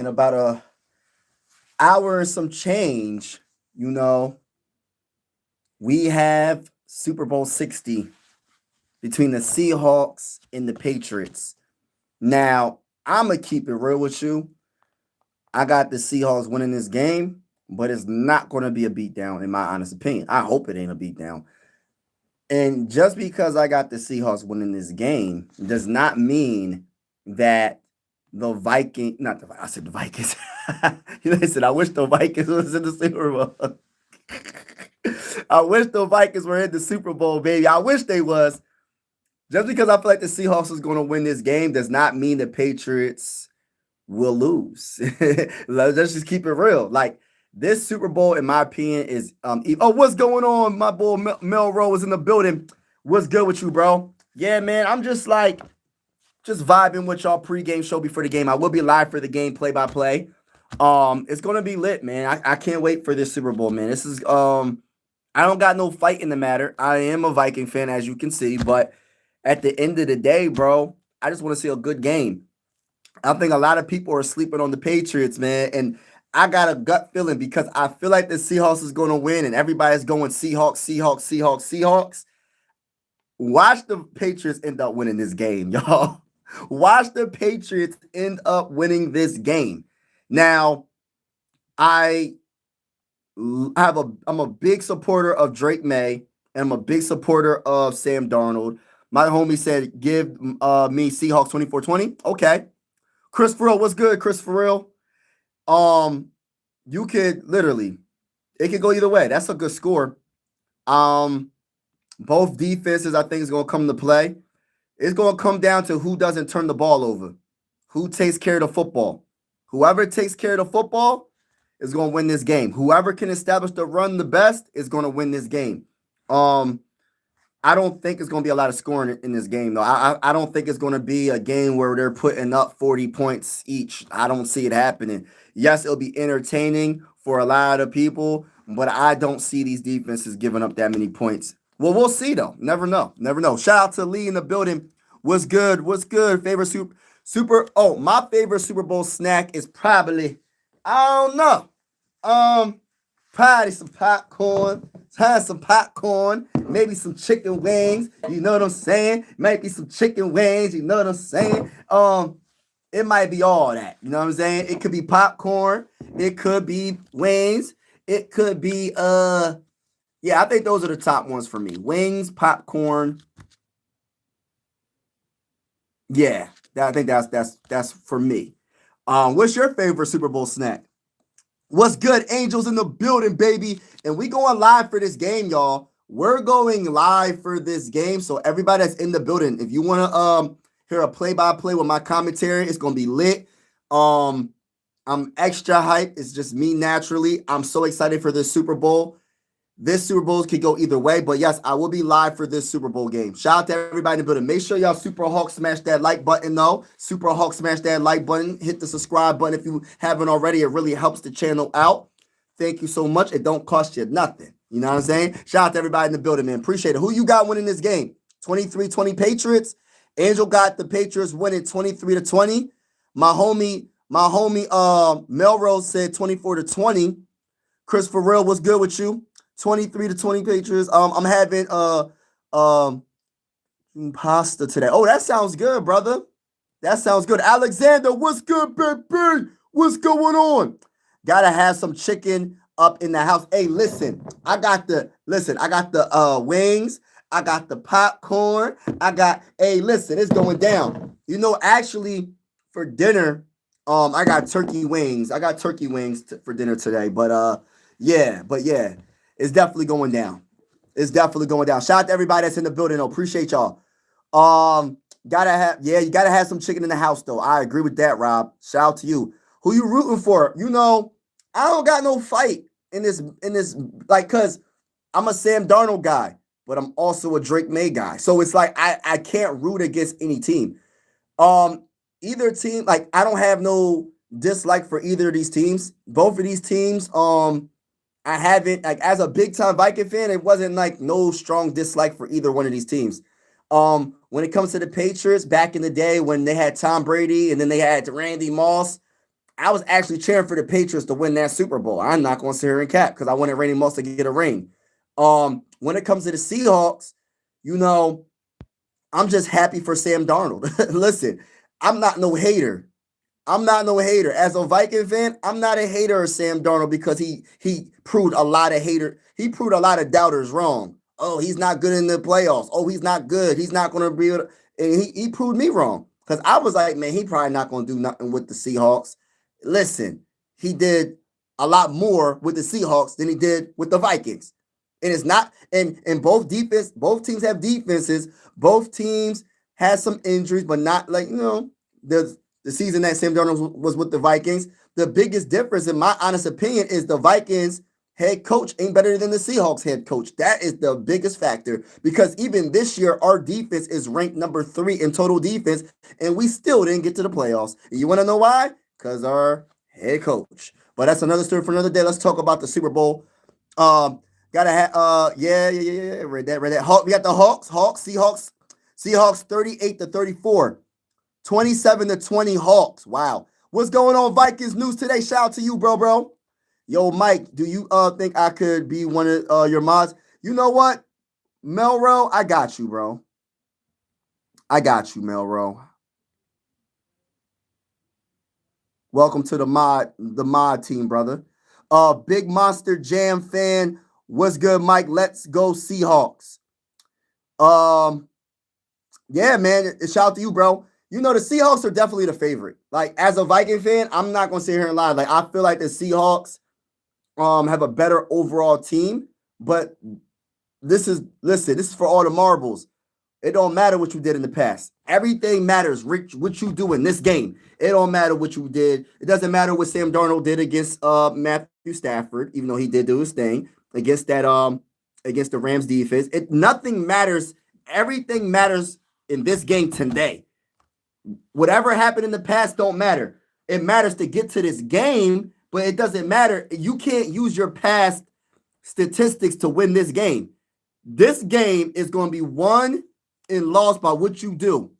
in about a hour and some change, you know, we have Super Bowl 60 between the Seahawks and the Patriots. Now, I'm going to keep it real with you. I got the Seahawks winning this game, but it's not going to be a beatdown, in my honest opinion. I hope it ain't a beatdown. And just because I got the Seahawks winning this game does not mean that the Viking, not the I said the Vikings. Listen, I wish the Vikings was in the Super Bowl. I wish the Vikings were in the Super Bowl, baby. I wish they was. Just because I feel like the Seahawks is going to win this game does not mean the Patriots will lose. Let's just keep it real. Like this Super Bowl, in my opinion, is what's going on? My boy Melrose is in the building. What's good with you, bro? Yeah, man. I'm just vibing with y'all pregame show before the game. I will be live for the game play by play. It's gonna be lit, man. I can't wait for this Super Bowl, man. This is I don't got no fight in the matter. I am a Viking fan, as you can see, but at the end of the day, bro, I just want to see a good game. I think a lot of people are sleeping on the Patriots, man, and I got a gut feeling because I feel like the Seahawks is going to win, and everybody's going Seahawks, Seahawks, Seahawks, Seahawks. Watch the Patriots end up winning this game, y'all. Watch the Patriots end up winning this game. Now, I I'm a big supporter of Drake May, and I'm a big supporter of Sam Darnold. My homie said, give me Seahawks 24-20. Okay. Chris Farrell, what's good, Chris Farrell? You could literally, it could go either way. That's a good score. Both defenses, I think, is going to come to play. It's going to come down to who doesn't turn the ball over, who takes care of the football. Whoever takes care of the football is going to win this game. Whoever can establish the run the best is going to win this game. I don't think it's going to be a lot of scoring in this game, though. I don't think it's going to be a game where they're putting up 40 points each. I don't see it happening. Yes, it'll be entertaining for a lot of people, but I don't see these defenses giving up that many points. Well, we'll see, though. Never know. Never know. Shout out to Lee in the building. What's good? What's good? Favorite my favorite Super Bowl snack is probably, I don't know. Probably some popcorn. Have some popcorn, maybe some chicken wings. You know what I'm saying? Might be some chicken wings. You know what I'm saying? It might be all that. You know what I'm saying? It could be popcorn. It could be wings. It could be yeah. I think those are the top ones for me. Wings, popcorn. Yeah, I think that's for me. What's your favorite Super Bowl snack? What's good? Angels in the building, baby. And we going live for this game, y'all. We're going live for this game. So everybody that's in the building, if you want to hear a play-by-play with my commentary, it's going to be lit. I'm extra hyped. It's just me naturally. I'm so excited for this Super Bowl. This Super Bowl could go either way, but yes, I will be live for this Super Bowl game. Shout out to everybody in the building. Make sure y'all Super Hawk smash that like button, though. Super Hawk smash that like button. Hit the subscribe button if you haven't already. It really helps the channel out. Thank you so much. It don't cost you nothing. You know what I'm saying? Shout out to everybody in the building, man. Appreciate it. Who you got winning this game? 23-20 Patriots. Angel got the Patriots winning 23-20. My homie Melrose said 24-20. Chris Farrell, what's good with you? 23-20 Patriots. I'm having pasta today. Oh, that sounds good, brother. That sounds good. Alexander, what's good, baby? What's going on? Gotta have some chicken up in the house. Hey, listen, I got the wings. I got the popcorn. Hey, listen, it's going down. You know, actually, for dinner, I got turkey wings. I got turkey wings for dinner today. But yeah. It's definitely going down. It's definitely going down. Shout out to everybody that's in the building. Appreciate y'all. You gotta have some chicken in the house, though. I agree with that, Rob. Shout out to you. Who you rooting for? You know, I don't got no fight in this, like, cause I'm a Sam Darnold guy, but I'm also a Drake May guy. So it's like I can't root against any team. Either team, like I don't have no dislike for either of these teams. Both of these teams, I haven't, like, as a big time Viking fan, it wasn't like no strong dislike for either one of these teams. When it comes to the Patriots, back in the day when they had Tom Brady and then they had Randy Moss, I was actually cheering for the Patriots to win that Super Bowl. I'm not going to sit here and cap because I wanted Randy Moss to get a ring. When it comes to the Seahawks, you know, I'm just happy for Sam Darnold. Listen, I'm not no hater. I'm not no hater. As a Viking fan, I'm not a hater of Sam Darnold because he proved a lot of he proved a lot of doubters wrong. Oh, he's not good in the playoffs. Oh, he's not good. He's not going to be able to, and he proved me wrong. Because I was like, man, he probably not going to do nothing with the Seahawks. Listen, he did a lot more with the Seahawks than he did with the Vikings. And it's not, and both teams have defenses. Both teams had some injuries, but not like, the season that Sam Darnold was with the Vikings. The biggest difference, in my honest opinion, is the Vikings head coach ain't better than the Seahawks head coach. That is the biggest factor because even this year, our defense is ranked number 3 in total defense, and we still didn't get to the playoffs. And you want to know why? Because our head coach. But that's another story for another day. Let's talk about the Super Bowl. Gotta have yeah. Read that. We got the Seahawks 38-34. 27-20 Hawks. Wow. What's going on, Vikings news today? Shout out to you, bro. Yo, Mike, do you think I could be one of your mods? You know what? Melro, I got you, bro. I got you, Melro. Welcome to the mod team, brother. Big Monster Jam fan. What's good, Mike? Let's go Seahawks. Yeah, man. Shout out to you, bro. You know, the Seahawks are definitely the favorite. Like, as a Viking fan, I'm not going to sit here and lie. Like, I feel like the Seahawks have a better overall team. But this is for all the marbles. It don't matter what you did in the past. Everything matters, Rich, what you do in this game. It don't matter what you did. It doesn't matter what Sam Darnold did against Matthew Stafford, even though he did do his thing against the Rams defense. Nothing matters. Everything matters in this game today. Whatever happened in the past don't matter. It matters to get to this game, but it doesn't matter. You can't use your past statistics to win this game. This game is going to be won and lost by what you do.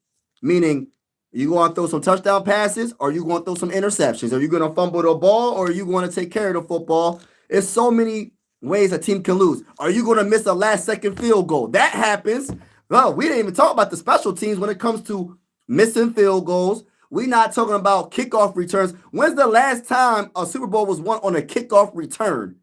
Meaning, you going to throw some touchdown passes, or you going to throw some interceptions? Are you going to fumble the ball, or are you going to take care of the football? There's so many ways a team can lose. Are you going to miss a last-second field goal? That happens. Well, we didn't even talk about the special teams when it comes to missing field goals. We're not talking about kickoff returns. When's the last time a Super Bowl was won on a kickoff return?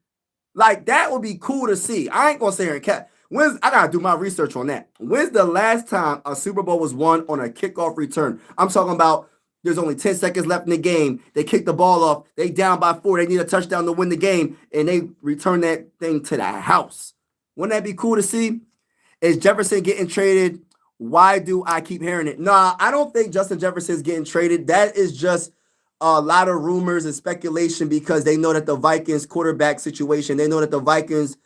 Like, that would be cool to see. I ain't going to say here and cat. I got to do my research on that. When's the last time a Super Bowl was won on a kickoff return? I'm talking about there's only 10 seconds left in the game. They kick the ball off. They down by 4. They need a touchdown to win the game, and they return that thing to the house. Wouldn't that be cool to see? Is Jefferson getting traded? Why do I keep hearing it? Nah, I don't think Justin Jefferson is getting traded. That is just a lot of rumors and speculation because they know that the Vikings quarterback situation, they know that the Vikings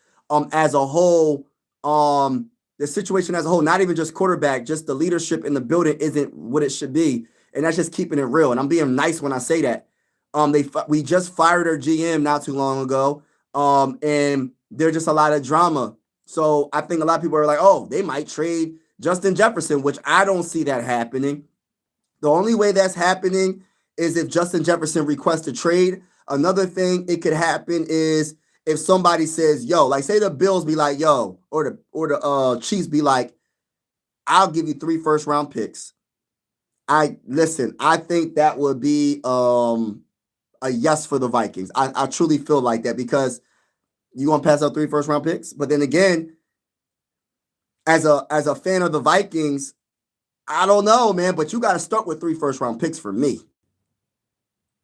as a whole, the situation as a whole, not even just quarterback, just the leadership in the building isn't what it should be. And that's just keeping it real. And I'm being nice when I say that. We just fired our GM not too long ago. And there's just a lot of drama. So I think a lot of people are like, oh, they might trade Justin Jefferson, which I don't see that happening. The only way that's happening is if Justin Jefferson requests a trade. Another thing it could happen is if somebody says, yo, like say the Bills be like, yo, or the Chiefs be like, I'll give you 3 first-round picks. I think that would be a yes for the Vikings. I truly feel like that because you gonna pass out 3 first-round picks. But then again, as a fan of the Vikings, I don't know, man, but you got to start with 3 first-round picks for me.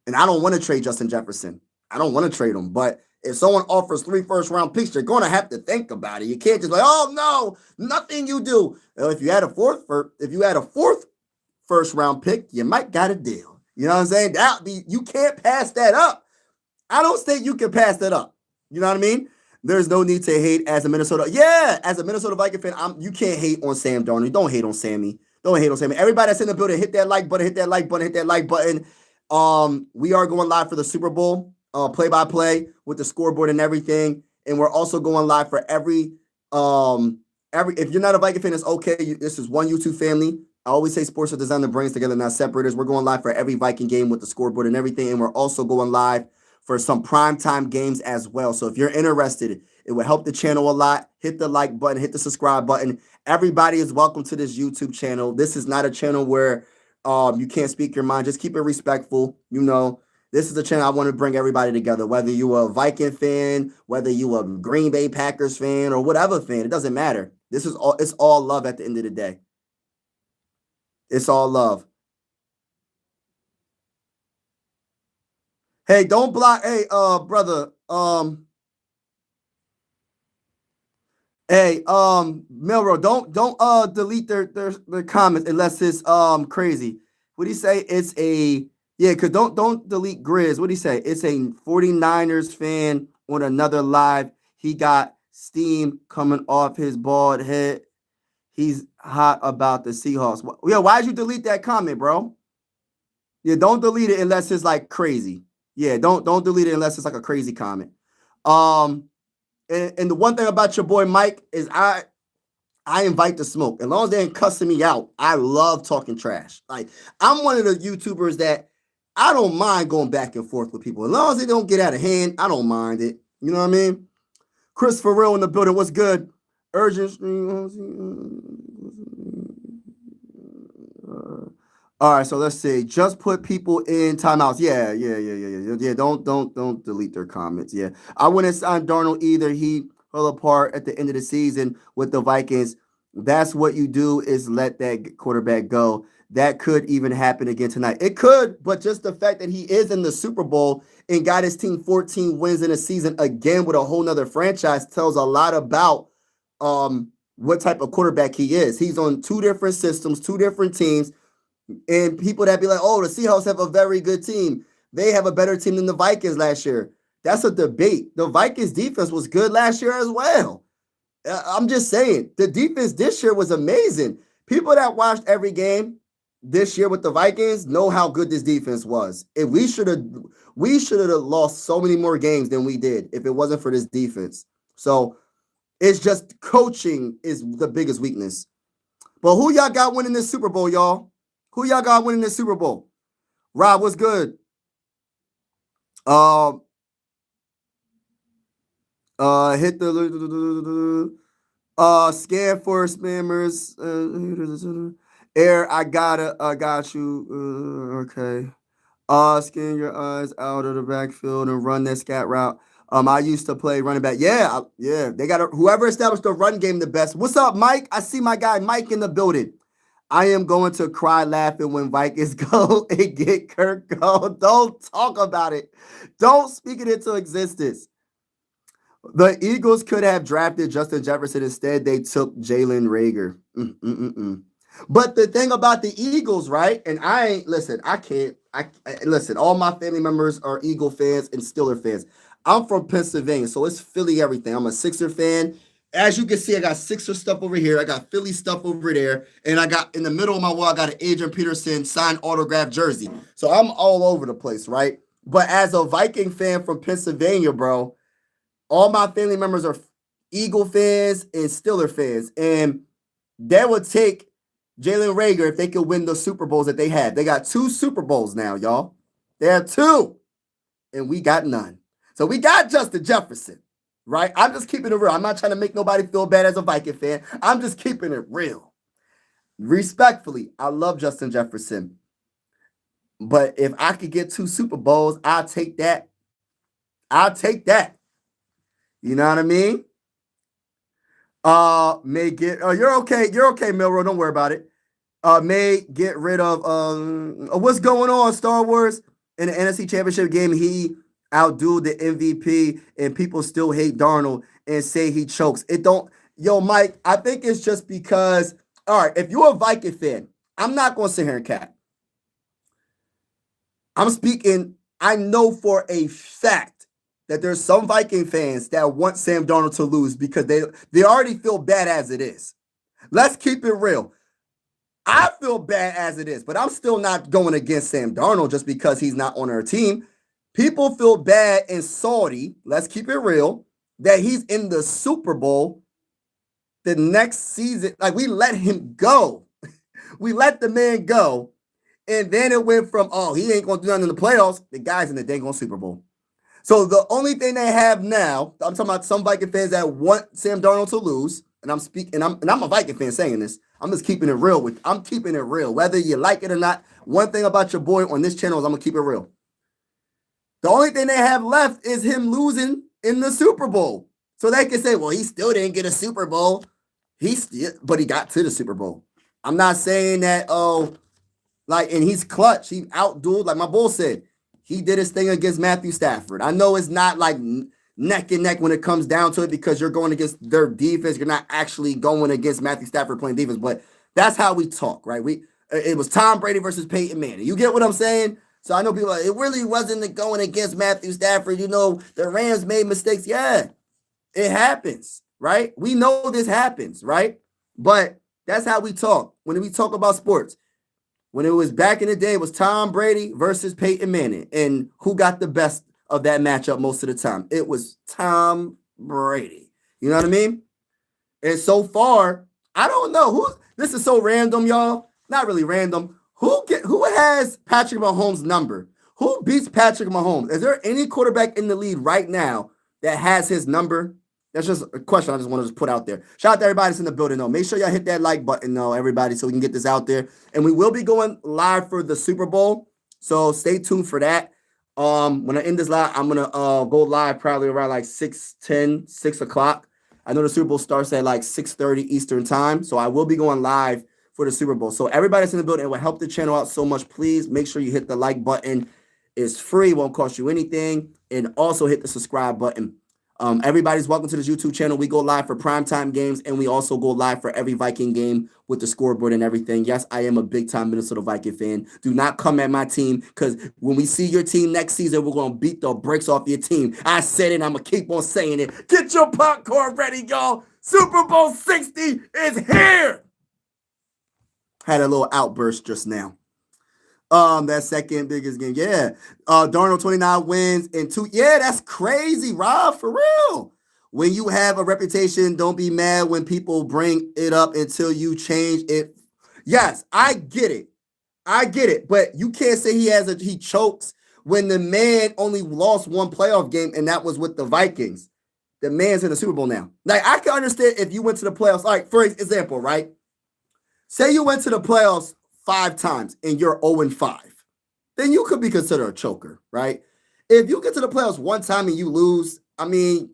And I don't want to trade Justin Jefferson. I don't want to trade him. But if someone offers 3 first-round picks, you're going to have to think about it. You can't just like, oh no, nothing you do. If you had a fourth first-round pick, you might got a deal. You know what I'm saying? You can't pass that up. I don't think you can pass that up. You know what I mean? There's no need to hate as a Minnesota. Yeah, as a Minnesota Viking fan, you can't hate on Sam Darnold. Don't hate on Sammy. Don't hate on Sammy. Everybody that's in the building, hit that like button, hit that like button, hit that like button. We are going live for the Super Bowl, play-by-play with the scoreboard and everything. And we're also going live for every if you're not a Viking fan, it's okay. This is one YouTube family. I always say sports are designed to bring us together, not separators. We're going live for every Viking game with the scoreboard and everything. And we're also going live for some primetime games as well. So if you're interested, it would help the channel a lot. Hit the like button, hit the subscribe button. Everybody is welcome to this YouTube channel. This is not a channel where you can't speak your mind. Just keep it respectful. You know, this is a channel I want to bring everybody together, whether you are a Viking fan, whether you are a Green Bay Packers fan, or whatever fan. It doesn't matter. It's all love at the end of the day. It's all love. Hey, don't block. Hey, brother. Hey, Milrow, don't delete their comments unless it's crazy. What do you say? It's a yeah, cause don't delete Grizz. What do you say? It's a 49ers fan on another live. He got steam coming off his bald head. He's hot about the Seahawks. Yeah, why'd you delete that comment, bro? Yeah, don't delete it unless it's like crazy. Yeah, don't delete it unless it's like a crazy comment. And the one thing about your boy Mike is I invite the smoke. As long as they ain't cussing me out, I love talking trash. Like I'm one of the YouTubers that I don't mind going back and forth with people. As long as they don't get out of hand, I don't mind it. You know what I mean? Chris for real in the building. What's good? Urgent stream. All right, so let's see. Just put people in timeouts. Yeah. Don't delete their comments. Yeah, I wouldn't sign Darnold either. He fell apart at the end of the season with the Vikings. That's what you do is let that quarterback go. That could even happen again tonight. It could, but just the fact that he is in the Super Bowl and got his team 14 wins in a season again with a whole nother franchise tells a lot about what type of quarterback he is. He's on two different systems, two different teams. And people that be like, oh, the Seahawks have a very good team. They have a better team than the Vikings last year. That's a debate. The Vikings defense was good last year as well. I'm just saying, the defense this year was amazing. People that watched every game this year with the Vikings know how good this defense was. If we should have lost so many more games than we did if it wasn't for this defense. So it's just coaching is the biggest weakness. But who y'all got winning this Super Bowl, y'all? Who y'all got winning this Super Bowl? Rob, what's good? Hit the scan for spammers. Air, I got you. Okay. Scan your eyes out of the backfield and run that scat route. I used to play running back. Yeah. They got whoever established the run game the best. What's up, Mike? I see my guy Mike in the building. I am going to cry laughing when Vikings go and get Kirk go. Don't talk about it. Don't speak it into existence. The Eagles could have drafted Justin Jefferson. Instead, they took Jalen Reagor. But the thing about the Eagles, right? And I listen, all my family members are Eagle fans and Steeler fans. I'm from Pennsylvania, so it's Philly everything. I'm a Sixer fan. As you can see, I got Sixer stuff over here. I got Philly stuff over there. And I got in the middle of my wall, I got an Adrian Peterson signed autograph jersey. So I'm all over the place, right? But as a Viking fan from Pennsylvania, bro, all my family members are Eagle fans and Steeler fans. And they would take Jalen Reagor if they could win the Super Bowls that they had. They got 2 Super Bowls now, y'all. They have 2. And we got none. So we got Justin Jefferson. Right? I'm just keeping it real. I'm not trying to make nobody feel bad as a Viking fan. I'm just keeping it real. Respectfully, I love Justin Jefferson. But if I could get 2 Super Bowls, I'll take that. I'll take that. You know what I mean? You're okay. You're okay, Milrow. Don't worry about it. May get rid of what's going on, Star Wars? In the NFC Championship game, he outdo the MVP, and people still hate Darnold and say he chokes. Yo, Mike, I think it's just because, all right, if you're a Viking fan, I'm not going to sit here and cap. I'm speaking, I know for a fact that there's some Viking fans that want Sam Darnold to lose because they already feel bad as it is. Let's keep it real. I feel bad as it is, but I'm still not going against Sam Darnold just because he's not on our team. People feel bad and salty, let's keep it real, that he's in the Super Bowl the next season. Like, we let him go. we let the man go. And then it went from, oh, he ain't going to do nothing in the playoffs. The guy's in the dang on Super Bowl. So the only thing they have now, I'm talking about some Viking fans that want Sam Darnold to lose. And I'm speaking, and I'm a Viking fan saying this. I'm just keeping it real I'm keeping it real. Whether you like it or not, one thing about your boy on this channel is I'm going to keep it real. The only thing they have left is him losing in the Super Bowl. So they can say, well, he still didn't get a Super Bowl. But he got to the Super Bowl. I'm not saying that, and he's clutch. He outdueled, like my bull said, he did his thing against Matthew Stafford. I know it's not like neck and neck when it comes down to it because you're going against their defense. You're not actually going against Matthew Stafford playing defense, but that's how we talk, right? It was Tom Brady versus Peyton Manning. You get what I'm saying? So I know people it really wasn't going against Matthew Stafford. The Rams made mistakes. Yeah, it happens, right? We know this happens, right? But that's how we talk when we talk about sports. When it was back in the day, it was Tom Brady versus Peyton Manning. And who got the best of that matchup most of the time? It was Tom Brady. You know what I mean? And so far, I don't know. This is so random, y'all. Not really random. Who has Patrick Mahomes' number? Who beats Patrick Mahomes? Is there any quarterback in the league right now that has his number? That's just a question I just want to put out there. Shout out to everybody that's in the building, though. Make sure y'all hit that like button, though, everybody, so we can get this out there. And we will be going live for the Super Bowl, so stay tuned for that. When I end this live, I'm going to go live probably around like 6:10, 6 o'clock. I know the Super Bowl starts at like 6:30 Eastern time, so I will be going live for the Super Bowl. So everybody that's in the building, it will help the channel out so much. Please make sure you hit the like button. It's free, won't cost you anything. And also hit the subscribe button. Everybody's welcome to this YouTube channel. We go live for primetime games, and we also go live for every Viking game with the scoreboard and everything. Yes, I am a big-time Minnesota Viking fan. Do not come at my team, because when we see your team next season, we're going to beat the brakes off your team. I said it, I'm going to keep on saying it. Get your popcorn ready, y'all. Super Bowl 60 is here. Had a little outburst just now. That second biggest game. Yeah. Darnold 29 wins and 2. Yeah, that's crazy, Rob, for real. When you have a reputation, don't be mad when people bring it up until you change it. Yes, I get it. But you can't say he chokes when the man only lost one playoff game, and that was with the Vikings. The man's in the Super Bowl now. Like, I can understand if you went to the playoffs. Like, for example, right? Say you went to the playoffs 5 times and you're 0-5, then you could be considered a choker, right? If you get to the playoffs 1 time and you lose, I mean,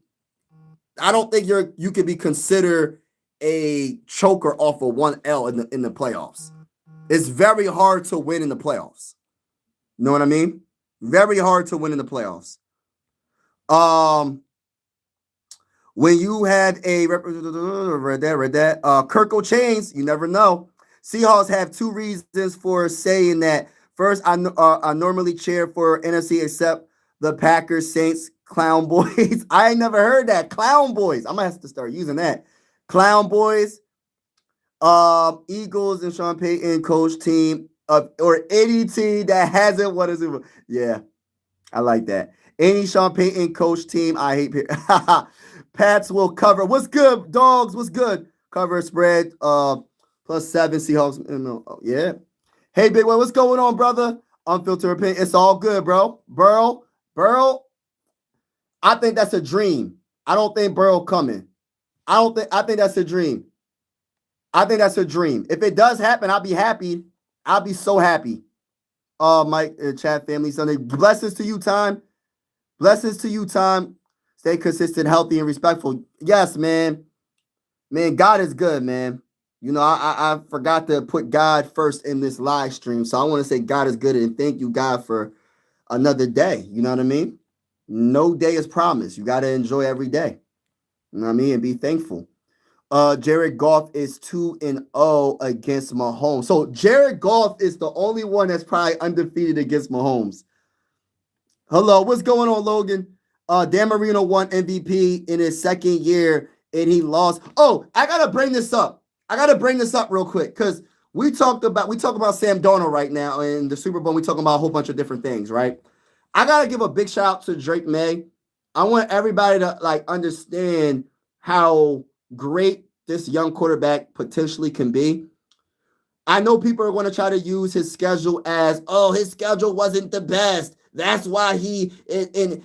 I don't think you could be considered a choker off of 1 L in the playoffs. It's very hard to win in the playoffs. You know what I mean? Very hard to win in the playoffs. When you have a read that Kirko Chains, you never know. Seahawks have 2 reasons for saying that. First, I normally cheer for NFC except the Packers, Saints, Clown Boys. I ain't never heard that. Clown Boys. I'm going to have to start using that. Clown Boys, Eagles and Sean Payton coach team, or any team that hasn't won a Super Bowl. Yeah, I like that. Any Sean Payton coach team, I hate Pats will cover. What's good, dogs? What's good? Cover spread, +7 Seahawks. Yeah. Hey, Big One, what's going on, brother? Unfiltered opinion. It's all good, bro. Burrow. I think that's a dream. I don't think Burrow coming. I think that's a dream. If it does happen, I'll be happy. I'll be so happy. Mike, chat family Sunday. Blessings to you, time. Stay consistent, healthy, and respectful. Yes, man. Man, God is good, man. You know, I forgot to put God first in this live stream. So I want to say God is good, and thank you, God, for another day. You know what I mean? No day is promised. You got to enjoy every day. You know what I mean? And be thankful. Jared Goff is 2-0 against Mahomes. So Jared Goff is the only one that's probably undefeated against Mahomes. Hello, what's going on, Logan? Dan Marino won MVP in his second year, and he lost. Oh, I gotta bring this up real quick, because we talk about Sam Darnold right now in the Super Bowl. We talking about a whole bunch of different things, right? I gotta give a big shout out to Drake May. I want everybody to understand how great this young quarterback potentially can be. I know people are going to try to use his schedule as, oh, his schedule wasn't the best. That's why he and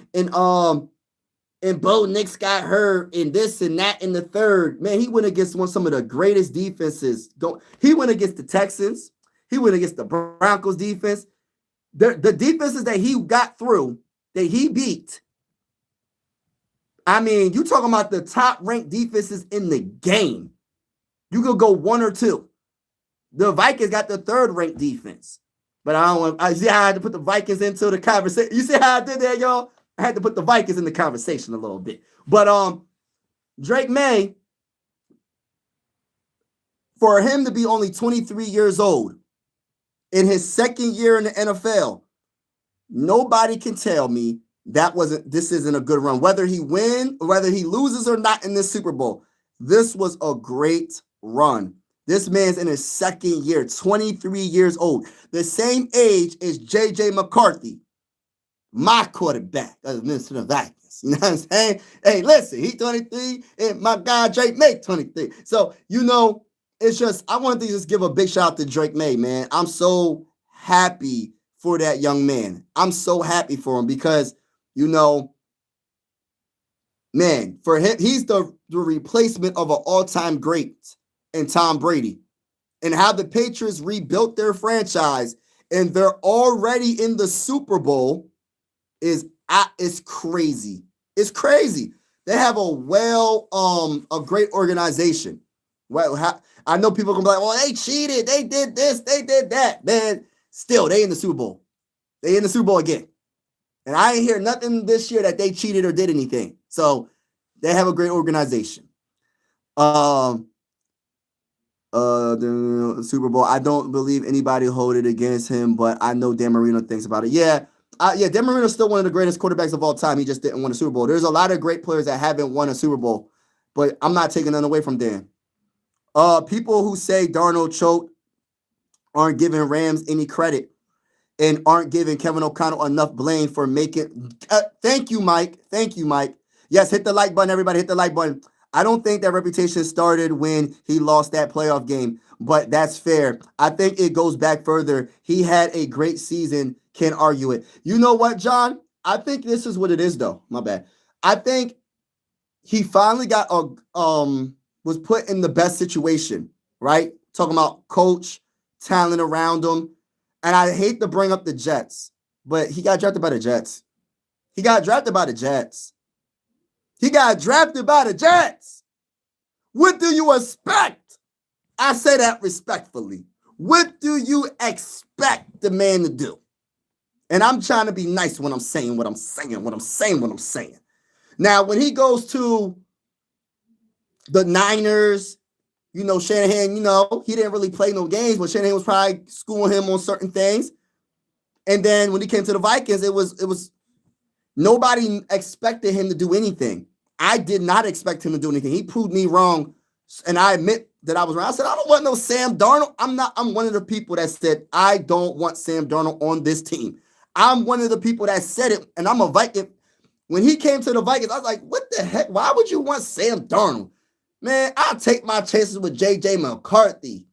Bo Nix got hurt and this and that in the third. Man, he went against some of the greatest defenses. He went against the Texans. He went against the Broncos defense. The defenses that he got through, that he beat. I mean, you talking about the top ranked defenses in the game. You could go one or two. The Vikings got the third ranked defense. But I see how I had to put the Vikings into the conversation. You see how I did that, y'all? I had to put the Vikings in the conversation a little bit. But Drake May, for him to be only 23 years old in his second year in the NFL, nobody can tell me this isn't a good run. Whether he wins, whether he loses or not in this Super Bowl, this was a great run. This man's in his second year, 23 years old, the same age as J.J. McCarthy, my quarterback of the Vikings. You know what I'm saying? Hey, listen, he's 23, and my guy Drake May 23. So, it's just, I wanted to just give a big shout out to Drake May, man. I'm so happy for that young man. I'm so happy for him because, man, for him, he's the replacement of an all-time great in Tom Brady. And how the Patriots rebuilt their franchise and they're already in the Super Bowl is crazy. It's crazy. They have a great organization. Well, I know people can be like, well, they cheated. They did this. They did that. Man, still, they in the Super Bowl. They in the Super Bowl again. And I ain't hear nothing this year that they cheated or did anything. So they have a great organization. The Super Bowl, I don't believe anybody hold it against him, but I know Dan Marino thinks about it. Dan Marino's still one of the greatest quarterbacks of all time. He just didn't win a Super Bowl. There's a lot of great players that haven't won a Super Bowl, but I'm not taking none away from Dan. People who say Darnold choked aren't giving Rams any credit and aren't giving Kevin O'Connell enough blame for making. Thank you, Mike. Yes, hit the like button, everybody. Hit the like button. I don't think that reputation started when he lost that playoff game, but that's fair. I think it goes back further. He had a great season. Can't argue it. You know what, John? I think this is what it is, though. My bad. I think he finally got was put in the best situation, right? Talking about coach, talent around him. And I hate to bring up the Jets, but he got drafted by the Jets. What do you expect? I say that respectfully. What do you expect the man to do? And I'm trying to be nice when I'm saying what I'm saying. Now, when he goes to the Niners, Shanahan, he didn't really play no games, but Shanahan was probably schooling him on certain things. And then when he came to the Vikings, it was nobody expected him to do anything. I did not expect him to do anything. He proved me wrong, and I admit that I was wrong. I said, I don't want no Sam Darnold. I'm one of the people that said, I don't want Sam Darnold on this team. I'm one of the people that said it, and I'm a Viking. When he came to the Vikings, I was like, what the heck? Why would you want Sam Darnold? Man, I'll take my chances with J.J. McCarthy.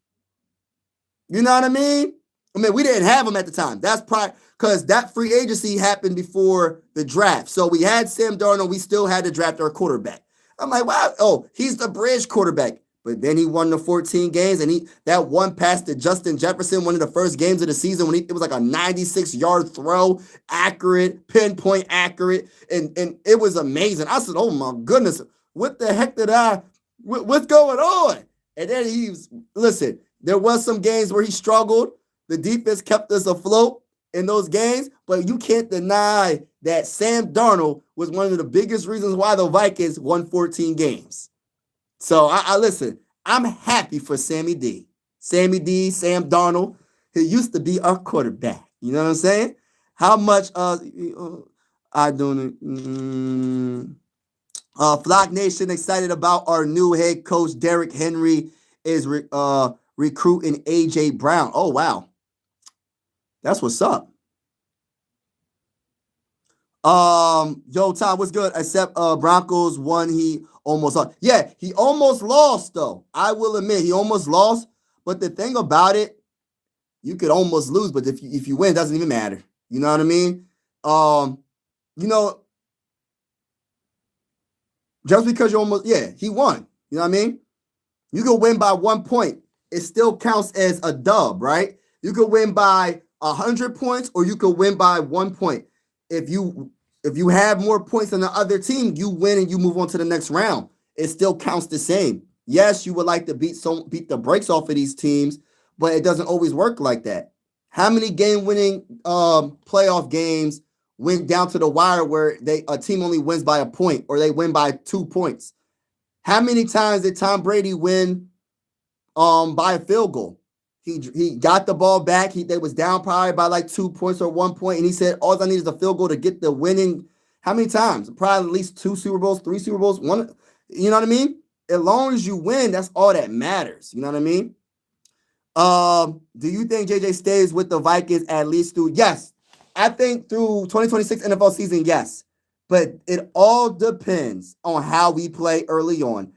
You know what I mean? We didn't have him at the time. That's probably because that free agency happened before the draft. So we had Sam Darnold. We still had to draft our quarterback. I'm like, wow. Oh, he's the bridge quarterback. But then he won the 14 games, and that one pass to Justin Jefferson, one of the first games of the season, when it was like a 96-yard throw, accurate, pinpoint accurate, and it was amazing. I said, oh my goodness, what the heck what's going on? And then there was some games where he struggled. The defense kept us afloat in those games, but you can't deny that Sam Darnold was one of the biggest reasons why the Vikings won 14 games. So I listen, I'm happy for Sammy D, Sam Darnold. He used to be our quarterback. You know what I'm saying? How much I don't Flock Nation excited about our new head coach. Derrick Henry is recruiting A.J. Brown. Oh, wow. That's what's up. Yo, Tom, what's good? Except Broncos won, he almost lost. Yeah, he almost lost, though. I will admit, he almost lost. But the thing about it, You could almost lose, but if you win, it doesn't even matter. You know what I mean? You know, just because you almost, yeah, he won. You know what I mean? You could win by 1 point. It still counts as a dub, right? You could win by 100 points or you could win by 1 point. If you have more points than the other team, you win and you move on to the next round. It still counts the same. Yes, you would like to beat the brakes off of these teams, but it doesn't always work like that. How many game-winning playoff games went down to the wire where a team only wins by a point or they win by 2 points? How many times did Tom Brady win by a field goal? He got the ball back. They was down probably by like 2 points or 1 point, and he said, all I need is a field goal to get the winning. How many times? Probably at least 2 Super Bowls, 3 Super Bowls, one. You know what I mean? As long as you win, that's all that matters. You know what I mean? Do you think JJ stays with the Vikings at least through? Yes. I think through 2026 NFL season, yes. But it all depends on how we play early on.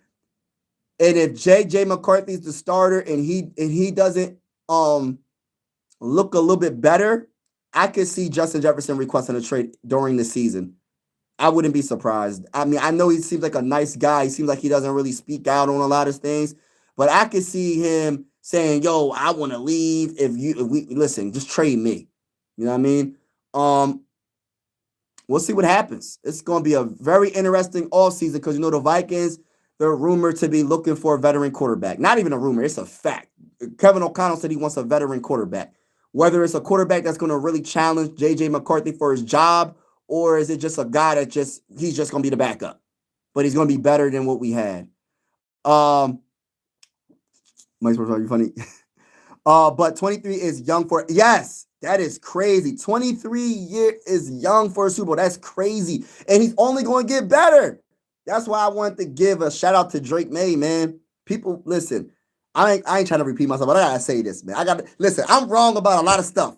And if JJ McCarthy's the starter and he doesn't look a little bit better, I could see Justin Jefferson requesting a trade during the season. I wouldn't be surprised. I mean, I know he seems like a nice guy. He seems like he doesn't really speak out on a lot of things, but I could see him saying, "Yo, I want to leave. If we listen, just trade me." You know what I mean? We'll see what happens. It's going to be a very interesting offseason because you know the Vikings, they're rumored to be looking for a veteran quarterback. Not even a rumor, it's a fact. Kevin O'Connell said he wants a veteran quarterback. Whether it's a quarterback that's going to really challenge JJ McCarthy for his job, or is it just a guy that he's just going to be the backup, but he's going to be better than what we had. Mike's are you funny? But 23 is young for, yes, that is crazy. 23 years is young for a Super Bowl. That's crazy. And he's only going to get better. That's why I wanted to give a shout out to Drake May, man. People, listen, I ain't trying to repeat myself, but I got to say this, man. Listen, I'm wrong about a lot of stuff.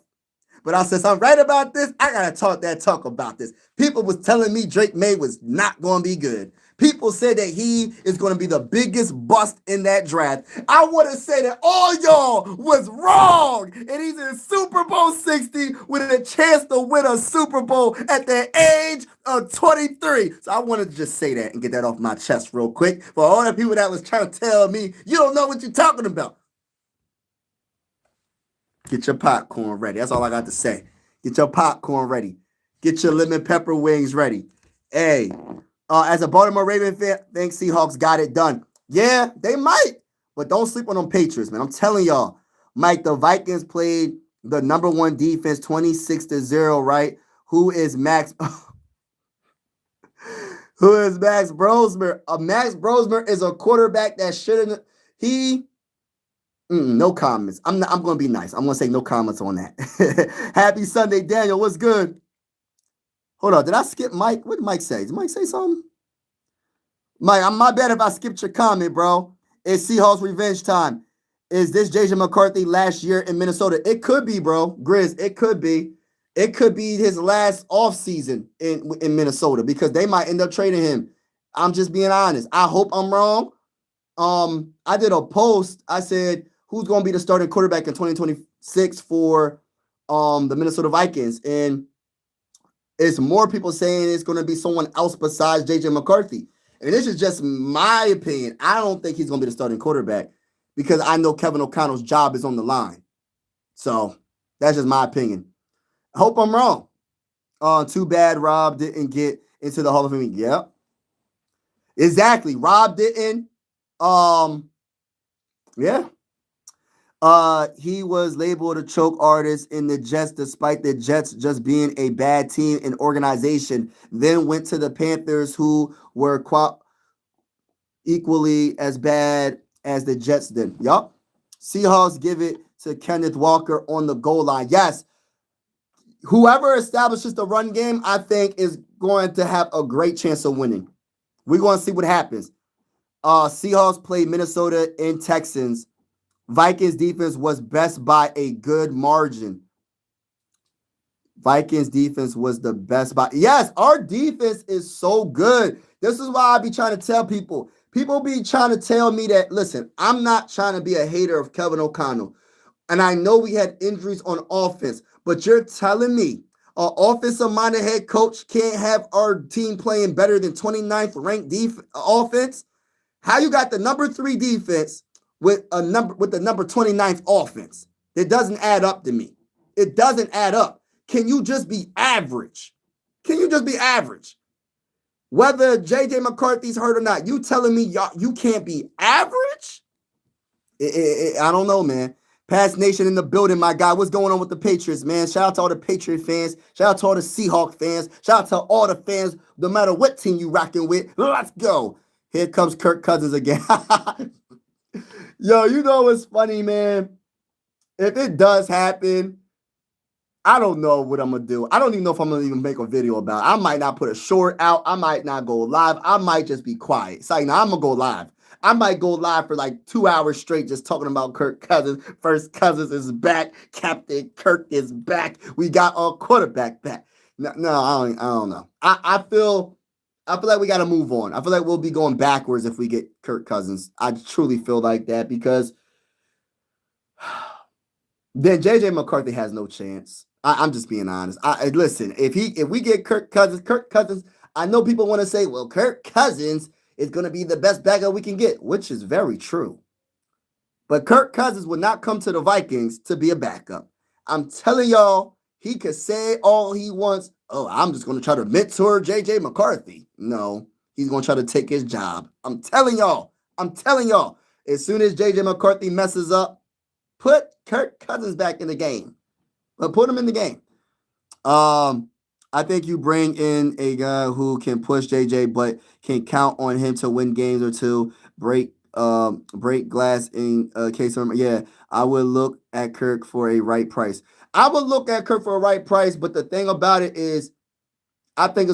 But since I'm right about this, I got to talk about this. People was telling me Drake May was not going to be good. People said that he is going to be the biggest bust in that draft. I want to say that all y'all was wrong. And he's in Super Bowl 60 with a chance to win a Super Bowl at the age of 23. So I wanted to just say that and get that off my chest real quick. For all the people that was trying to tell me, you don't know what you're talking about. Get your popcorn ready. That's all I got to say. Get your popcorn ready. Get your lemon pepper wings ready. Hey, as a Baltimore Raven fan, I think Seahawks got it done. Yeah, they might. But don't sleep on them Patriots, man. I'm telling y'all. Mike, the Vikings played the number 1 defense 26-0, right? Who is Max? Who is Max Brosmer? Max Brosmer is a quarterback that shouldn't. No comments. I'm going to be nice. I'm going to say no comments on that. Happy Sunday, Daniel. What's good? Hold on. Did I skip Mike? What did Mike say? Did Mike say something? Mike, I'm my bad if I skipped your comment, bro. It's Seahawks revenge time. Is this JJ McCarthy last year in Minnesota? It could be, bro. Grizz, it could be. It could be his last offseason in Minnesota because they might end up trading him. I'm just being honest. I hope I'm wrong. I did a post. I said, who's going to be the starting quarterback in 2026 for the Minnesota Vikings? And it's more people saying it's going to be someone else besides JJ McCarthy. And this is just my opinion. I don't think he's going to be the starting quarterback because I know Kevin O'Connell's job is on the line. So that's just my opinion. I hope I'm wrong. Too bad Rob didn't get into the Hall of Fame. Yeah. Exactly. Rob didn't. Yeah. He was labeled a choke artist in the Jets, despite the Jets just being a bad team and organization. Then went to the Panthers, who were equally as bad as the Jets did. Yup. Seahawks give it to Kenneth Walker on the goal line. Yes. Whoever establishes the run game, I think, is going to have a great chance of winning. We're going to see what happens. Seahawks played Minnesota and Texans. Vikings defense was best by a good margin. Vikings defense was the best by. Yes, our defense is so good. This is why I be trying to tell people. People be trying to tell me that, listen, I'm not trying to be a hater of Kevin O'Connell. And I know we had injuries on offense, but you're telling me an offensive-minded head coach can't have our team playing better than 29th ranked offense? How you got the number 3 defense with the number 29th offense? It doesn't add up to me. It doesn't add up. Can you just be average? Can you just be average? Whether J.J. McCarthy's hurt or not, you telling me you can't be average? I don't know, man. Past Nation in the building, my guy. What's going on with the Patriots, man? Shout out to all the Patriot fans. Shout out to all the Seahawks fans. Shout out to all the fans, no matter what team you rocking with. Let's go. Here comes Kirk Cousins again. Yo, you know what's funny, man? If it does happen, I don't know what I'm going to do. I don't even know if I'm going to even make a video about it. I might not put a short out. I might not go live. I might just be quiet. It's like, I'm going to go live. I might go live for like 2 hours straight just talking about Kirk Cousins. First Cousins is back. Captain Kirk is back. We got our quarterback back. No, I don't know. I feel like we got to move on. I feel like we'll be going backwards if we get Kirk Cousins. I truly feel like that because then J.J. McCarthy has no chance. I'm just being honest. Listen, if we get Kirk Cousins, I know people want to say, well, Kirk Cousins is going to be the best backup we can get, which is very true. But Kirk Cousins would not come to the Vikings to be a backup. I'm telling y'all, he could say all he wants. Oh, I'm just going to try to mentor J.J. McCarthy. No, he's going to try to take his job. I'm telling y'all. As soon as J.J. McCarthy messes up, put Kirk Cousins back in the game. But put him in the game. I think you bring in a guy who can push JJ, but can count on him to win games or two, break glass in case of, yeah, I would look at Kirk for a right price. I would look at Kirk for a right price, but the thing about it is I think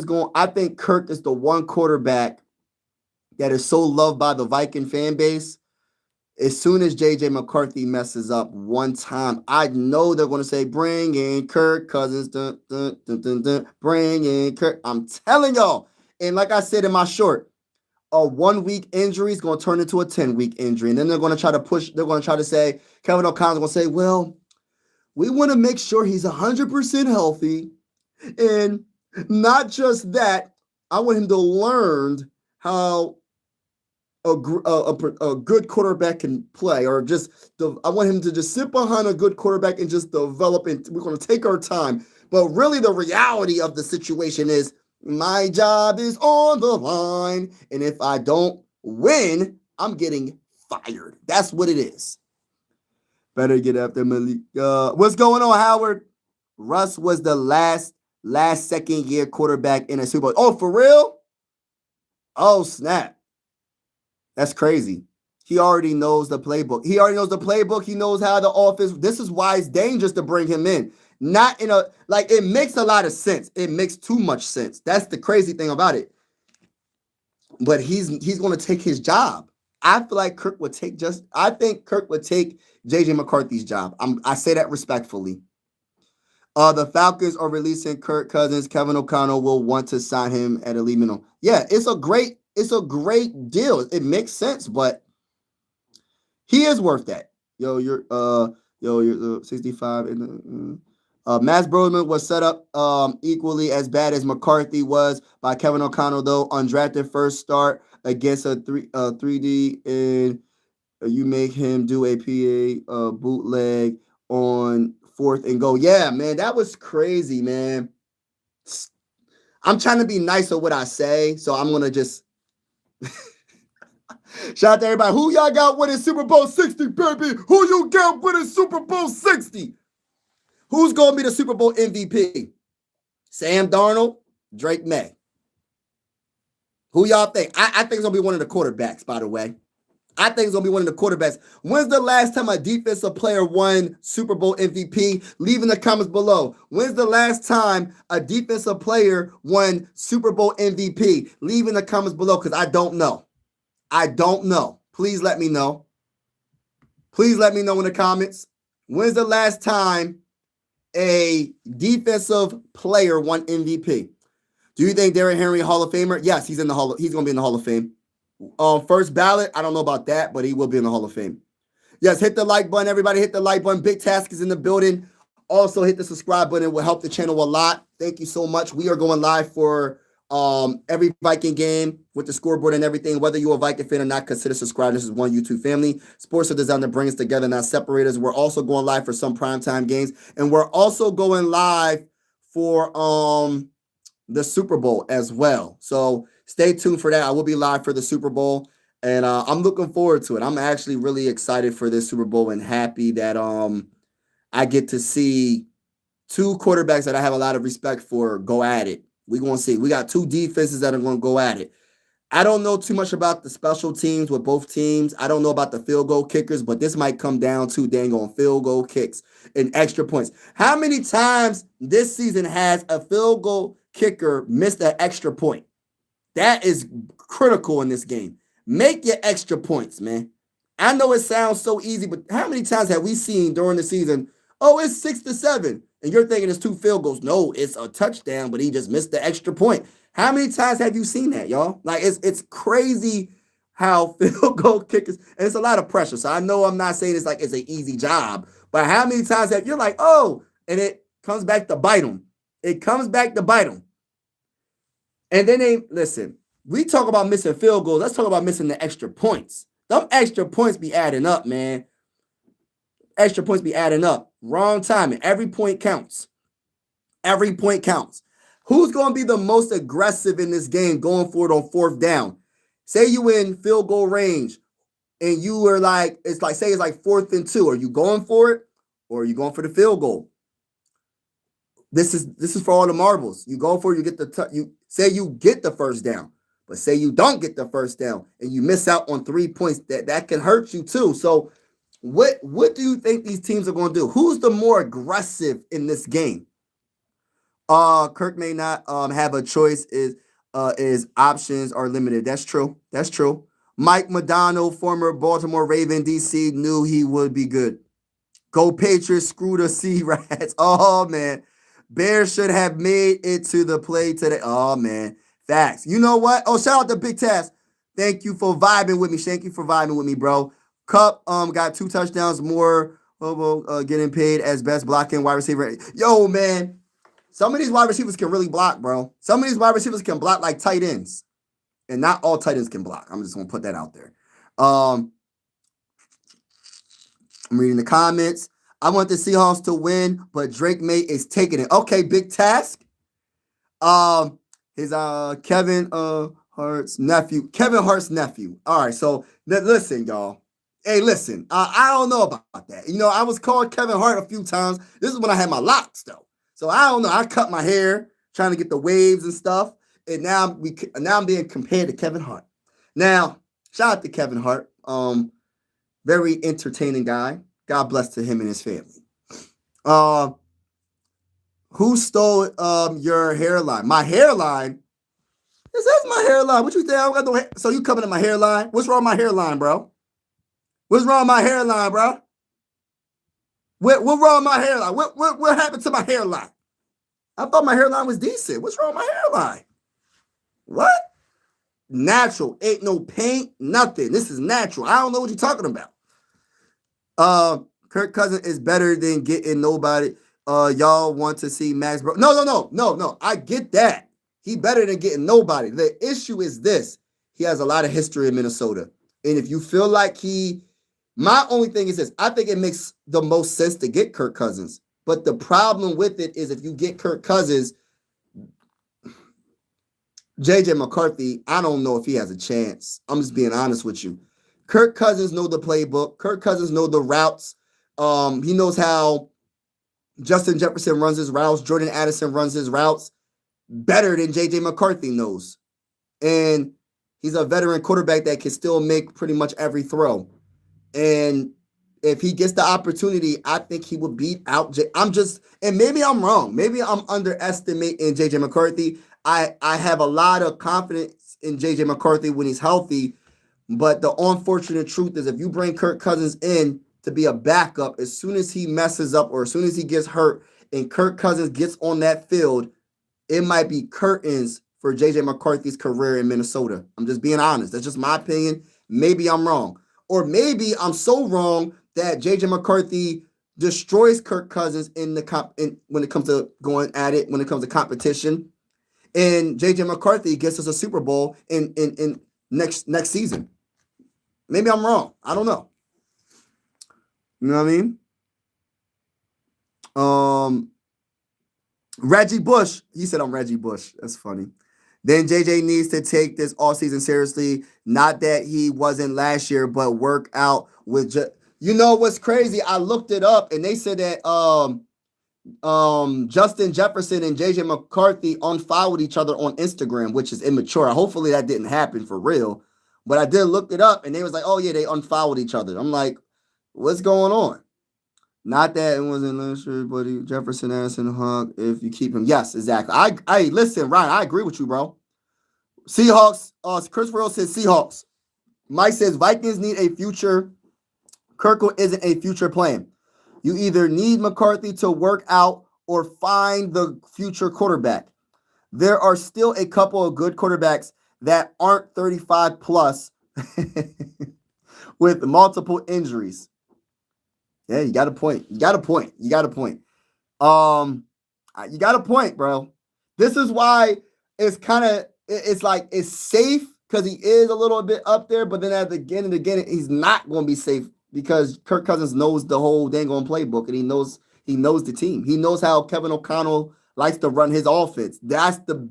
Kirk is the one quarterback that is so loved by the Viking fan base. As soon as J.J. McCarthy messes up one time, I know they're going to say, bring in Kirk Cousins. Dun, dun, dun, dun, dun, bring in Kirk. I'm telling y'all. And like I said in my short, a 1-week injury is going to turn into a 10-week injury. And then they're going to try to say, Kevin O'Connell's going to say, well, we want to make sure he's 100% healthy. And not just that, I want him to learn how a good quarterback can play, or I want him to just sit behind a good quarterback and just develop, and we're going to take our time. But really the reality of the situation is my job is on the line, and if I don't win, I'm getting fired. That's what it is. Better get after Malik. What's going on, Howard? Russ was the last second-year quarterback in a Super Bowl. Oh, for real? Oh, snap. That's crazy. He already knows the playbook. He knows how the offense. This is why it's dangerous to bring him in. Not in it makes a lot of sense. It makes too much sense. That's the crazy thing about it. But he's going to take his job. I feel like I think Kirk would take J.J. McCarthy's job. I say that respectfully. The Falcons are releasing Kirk Cousins. Kevin O'Connell will want to sign him at a league minimum. Yeah, it's a great deal. It makes sense, but he is worth that. You're 65. Matt Brodman was set up equally as bad as McCarthy was by Kevin O'Connell, though. Undrafted first start against a 3D, and you make him do a PA bootleg on 4th and goal. Yeah, man, that was crazy, man. I'm trying to be nice with what I say, so I'm gonna just shout out to everybody. Who y'all got winning Super Bowl 60, baby? Who you got winning Super Bowl 60? Who's going to be the Super Bowl MVP? Sam Darnold, Drake May. Who y'all think? I think it's going to be one of the quarterbacks, by the way. I think it's going to be one of the quarterbacks. When's the last time a defensive player won Super Bowl MVP? Leave in the comments below. When's the last time a defensive player won Super Bowl MVP? Leave in the comments below because I don't know. Please let me know. Please let me know in the comments. When's the last time a defensive player won MVP? Do you think Derrick Henry Hall of Famer? Yes, he's going to be in the Hall of Fame. First ballot, I don't know about that, but he will be in the Hall of Fame. Yes, hit the like button. Everybody hit the like button. Big Task is in the building. Also, hit the subscribe button. It will help the channel a lot. Thank you so much. We are going live for every Viking game with the scoreboard and everything. Whether you're a Viking fan or not, consider subscribing. This is one YouTube family. Sports are designed to bring us together, not separate us. We're also going live for some primetime games. And we're also going live for the Super Bowl as well. So stay tuned for that. I will be live for the Super Bowl. And I'm looking forward to it. I'm actually really excited for this Super Bowl and happy that I get to see two quarterbacks that I have a lot of respect for go at it. We're going to see. We got two defenses that are going to go at it. I don't know too much about the special teams with both teams. I don't know about the field goal kickers, but this might come down to dang on field goal kicks and extra points. How many times this season has a field goal kicker missed an extra point? That is critical in this game. Make your extra points, man. I know it sounds so easy, but how many times have we seen during the season, oh, it's 6-7, and you're thinking it's two field goals? No, it's a touchdown, but he just missed the extra point. How many times have you seen that, y'all? Like, it's crazy how field goal kickers, and it's a lot of pressure. So I know I'm not saying it's like it's an easy job, but how many times have you're like, oh, and it comes back to bite them. It comes back to bite them. And then listen, we talk about missing field goals. Let's talk about missing the extra points. Them extra points be adding up, man. Extra points be adding up. Wrong timing. Every point counts. Every point counts. Who's going to be the most aggressive in this game going for it on fourth down? Say you in field goal range and you were like, say it's like 4th and 2. Are you going for it or are you going for the field goal? This is for all the marbles. You go for it, you get you say you get the first down. But say you don't get the first down and you miss out on 3 points, that can hurt you too. So what do you think these teams are going to do? Who's the more aggressive in this game? Kirk may not have a choice. Is options are limited. That's true. That's true. Mike Madonna, former Baltimore Raven, DC, knew he would be good. Go Patriots, screw the Sea Rats. Oh, man. Bears should have made it to the play today. Oh, man. Facts. You know what? Oh, shout out to Big Task. Thank you for vibing with me. Thank you for vibing with me, bro. Cup got 2 touchdowns more. Getting paid as best blocking wide receiver. Yo, man. Some of these wide receivers can really block, bro. Some of these wide receivers can block like tight ends. And not all tight ends can block. I'm just going to put that out there. I'm reading the comments. I want the Seahawks to win, but Drake May is taking it. Okay, Big Task. His Kevin Hart's nephew. Kevin Hart's nephew. All right, so listen, y'all. Hey, listen. I don't know about that. You know, I was called Kevin Hart a few times. This is when I had my locks, though. So I don't know. I cut my hair trying to get the waves and stuff, and now I'm being compared to Kevin Hart. Now, shout out to Kevin Hart. Very entertaining guy. God bless to him and his family. Who stole your hairline? My hairline? This is my hairline. What you think? I don't got no hair. So you coming to my hairline? What's wrong with my hairline, bro? What's wrong with my hairline, bro? What wrong with my hairline? What happened to my hairline? I thought my hairline was decent. What's wrong with my hairline? What? Natural. Ain't no paint, nothing. This is natural. I don't know what you're talking about. Kirk Cousins is better than getting nobody. Y'all want to see Max, bro? No. I get that. He better than getting nobody. The issue is this. He has a lot of history in Minnesota. And if you feel like my only thing is this. I think it makes the most sense to get Kirk Cousins. But the problem with it is if you get Kirk Cousins, JJ McCarthy, I don't know if he has a chance. I'm just being honest with you. Kirk Cousins know the playbook. Kirk Cousins know the routes. He knows how Justin Jefferson runs his routes. Jordan Addison runs his routes better than JJ McCarthy knows. And he's a veteran quarterback that can still make pretty much every throw. And if he gets the opportunity, I think he would beat out. And maybe I'm wrong. Maybe I'm underestimating JJ McCarthy. I have a lot of confidence in JJ McCarthy when he's healthy. But the unfortunate truth is if you bring Kirk Cousins in to be a backup, as soon as he messes up or as soon as he gets hurt and Kirk Cousins gets on that field, it might be curtains for JJ McCarthy's career in Minnesota. I'm just being honest. That's just my opinion. Maybe I'm wrong. Or maybe I'm so wrong that J.J. McCarthy destroys Kirk Cousins in the when it comes to going at it, when it comes to competition, and J.J. McCarthy gets us a Super Bowl in next season. Maybe I'm wrong. I don't know. You know what I mean? Reggie Bush. He said I'm Reggie Bush. That's funny. Then JJ needs to take this all season seriously. Not that he wasn't last year, but work out with you know what's crazy? I looked it up and they said that Justin Jefferson and JJ McCarthy unfollowed each other on Instagram, which is immature. Hopefully that didn't happen for real. But I did look it up and they was like, oh yeah, they unfollowed each other. I'm like, what's going on? Not that it wasn't last year, but Jefferson Addison Hug if you keep him. Yes, exactly. I listen, Ryan, I agree with you, bro. Seahawks, Chris Worrell says Seahawks. Mike says Vikings need a future. Kirkle isn't a future plan. You either need McCarthy to work out or find the future quarterback. There are still a couple of good quarterbacks that aren't 35 plus with multiple injuries. Yeah, you got a point. You got a point. You got a point. You got a point, bro. This is why it's kind of it's like it's safe because he is a little bit up there, but then at the again and again, he's not going to be safe because Kirk Cousins knows the whole dang on playbook and he knows the team. He knows how Kevin O'Connell likes to run his offense. That's the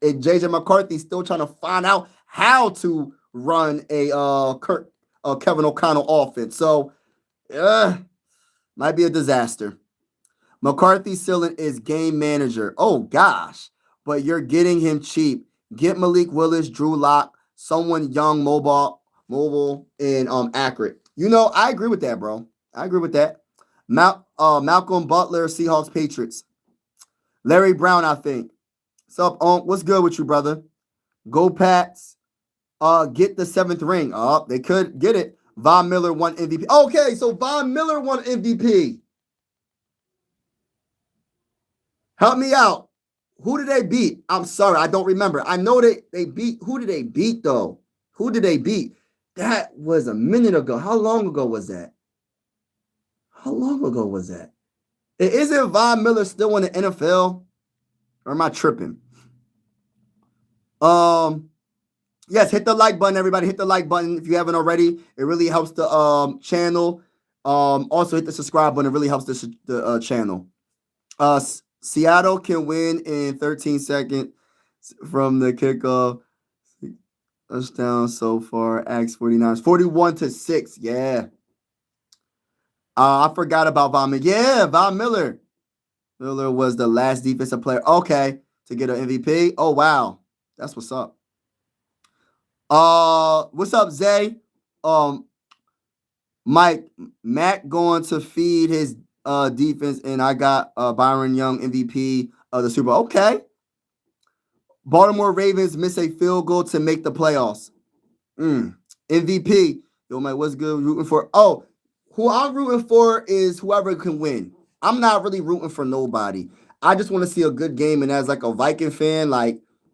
and JJ McCarthy's still trying to find out how to run a Kevin O'Connell offense. So might be a disaster. McCarthy's ceiling is game manager. Oh gosh, but you're getting him cheap. Get Malik Willis, Drew Lock, someone young, mobile, and accurate. You know, I agree with that, bro. I agree with that. Malcolm Butler, Seahawks, Patriots. Larry Brown, I think. What's up, what's good with you, brother? Go Pats. Get the 7th ring. They could get it. Von Miller won MVP. Okay, so Von Miller won MVP. Help me out. Who did they beat? I'm sorry, I don't remember. I know they beat. Who did they beat, though? Who did they beat? That was a minute ago. How long ago was that? How long ago was that? Isn't Von Miller still in the NFL? Or am I tripping? Yes, hit the like button, everybody. Hit the like button if you haven't already. It really helps the channel. Also hit the subscribe button. It really helps the channel. Seattle can win in 13 seconds from the kickoff. Touchdown so far. Axe 49. 41-6. Yeah. I forgot about Von Miller. Yeah, Von Miller. Miller was the last defensive player. Okay. To get an MVP. Oh, wow. That's what's up. What's up, Zay? Mac going to feed his defense, and I got Byron Young MVP of the Super Bowl. Okay. Baltimore Ravens miss a field goal to make the playoffs. MVP. Yo, Mike, what's good? Rooting for? Oh, who I'm rooting for is whoever can win. I'm not really rooting for nobody. I just want to see a good game, and as like a Viking fan,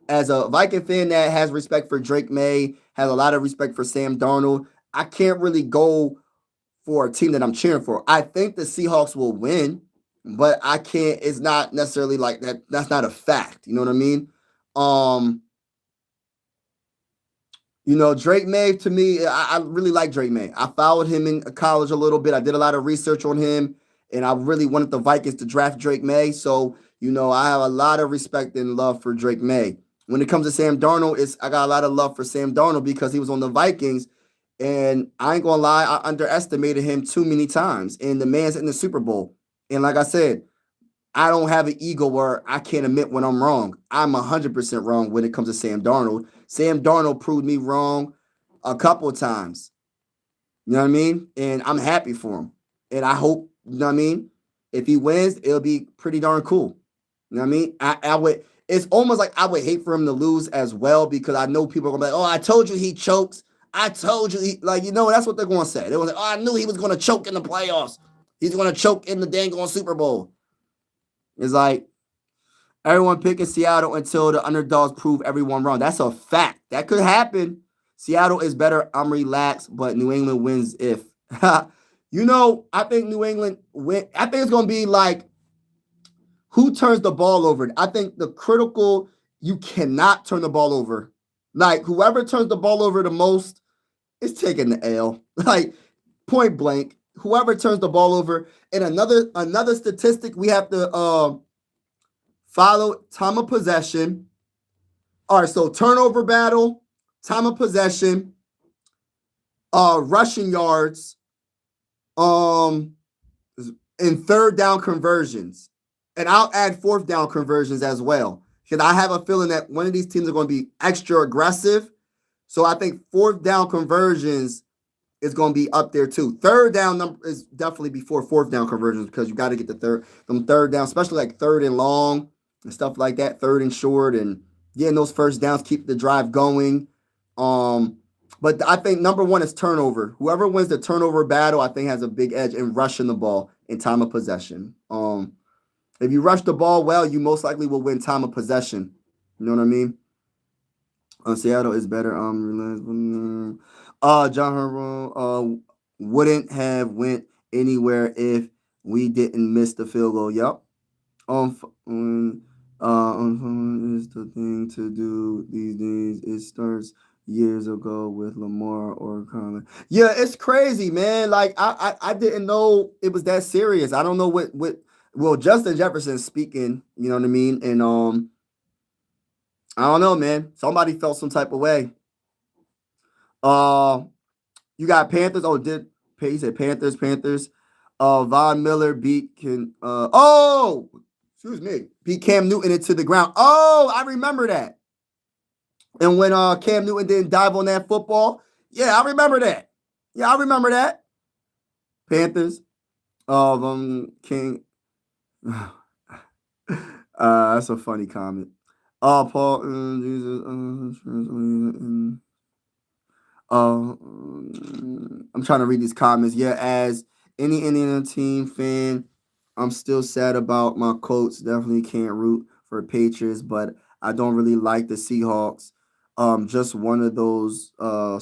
as a Viking fan that has respect for Drake May, has a lot of respect for Sam Darnold, I can't really go for a team that I'm cheering for. I think the Seahawks will win, but I can't. It's not necessarily like that. That's not a fact. You know what I mean? Drake May, to me, I really like Drake May. I followed him in college a little bit. I did a lot of research on him, and I really wanted the Vikings to draft Drake May. So, I have a lot of respect and love for Drake May. When it comes to Sam Darnold, I got a lot of love for Sam Darnold because he was on the Vikings, and I ain't going to lie, I underestimated him too many times, and the man's in the Super Bowl. And like I said, I don't have an ego where I can't admit when I'm wrong. I'm 100% wrong when it comes to Sam Darnold. Sam Darnold proved me wrong a couple of times. You know what I mean? And I'm happy for him. And I hope, you know what I mean? If he wins, it'll be pretty darn cool. You know what I mean? I would. It's almost like I would hate for him to lose as well because I know people are going to be like, oh, I told you he chokes. I told you. That's what they're going to say. They're going to say, oh, I knew he was going to choke in the playoffs. He's going to choke in the dang on Super Bowl. It's like everyone picking Seattle until the underdogs prove everyone wrong. That's a fact. That could happen. Seattle is better. I'm relaxed, but New England wins if. I think New England win. I think it's going to be like who turns the ball over. I think the critical, you cannot turn the ball over. Like whoever turns the ball over the most is taking the L. Like point blank, whoever turns the ball over. And another statistic we have to follow: time of possession. All right, so turnover battle, time of possession, rushing yards, um, and third down conversions. And I'll add fourth down conversions as well. Because I have a feeling that one of these teams are going to be extra aggressive. So I think fourth down conversions is going to be up there too. Third down number is definitely before fourth down conversions because you got to get the third down, especially like third and long and stuff like that, third and short, and getting those first downs, keep the drive going. But I think number one is turnover. Whoever wins the turnover battle, I think has a big edge in rushing the ball in time of possession. If you rush the ball well, you most likely will win time of possession. You know what I mean? Seattle is better. John Herro wouldn't have went anywhere if we didn't miss the field goal. Yep. Is the thing to do these days. It starts years ago with Lamar or Colin. Yeah, it's crazy, man. Like I didn't know it was that serious. I don't know what. Well, Justin Jefferson speaking. You know what I mean? And I don't know, man. Somebody felt some type of way. You got Panthers. Oh, he said Panthers? Von Miller beat beat Cam Newton into the ground. Oh, I remember that. And when Cam Newton didn't dive on that football, yeah, I remember that. Yeah, I remember that. Panthers. King. That's a funny comment. Paul, Jesus, I'm trying to read these comments. Yeah, as any Indiana team fan, I'm still sad about my Colts. Definitely can't root for Patriots, but I don't really like the Seahawks. Just one of those